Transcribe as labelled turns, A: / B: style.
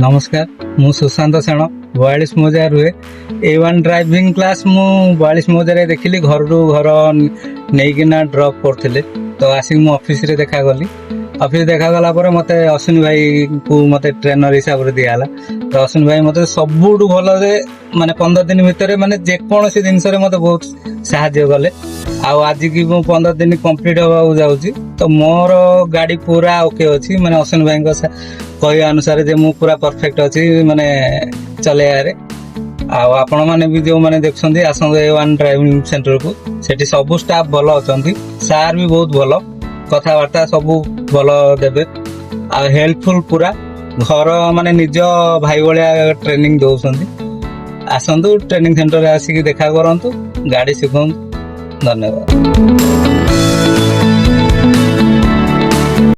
A: नमस्कार मु सुशांत सेण 42 मौजा रुहे A1 ड्राइविंग क्लास मु 42 मौजा देखिली घर रू घर नहींकिना ड्रप करथिले तो आसिक मु ऑफिस रे देखा गली ऑफिस देखा गला पर मते अश्विनी भाई को मते ट्रेनर हिसाब रे दियाला तो अश्विनी भाई मते सबुठु भलो रे माने 15 दिन भितर माने जे कोनोसी जिंस रे मते बहुत सहायता गले आज की मु 15 दिन कंप्लीट होबा जाउची तो मोर गाड़ी पूरा ओके अछि माने अश्विनी भाई को कही अनुसार जे मु पूरा परफेक्ट अछि माने चलेयारे आपण माने भी जो माने देखछन्ती आसंग A1 ड्राइविंग सेंटर को सेठी सब स्टाफ भलो अछन्ती सार भी बहुत भलो कथा वार्ता सब भलो देबे आ हेल्पफुल पूरा घर माने निज भाई भलिया ट्रेनिंग दोछन्ती आसंतु ट्रेनिंग सेंटर रे आसी देखा करंतु गाड़ी सिखंतु धन्यवाद।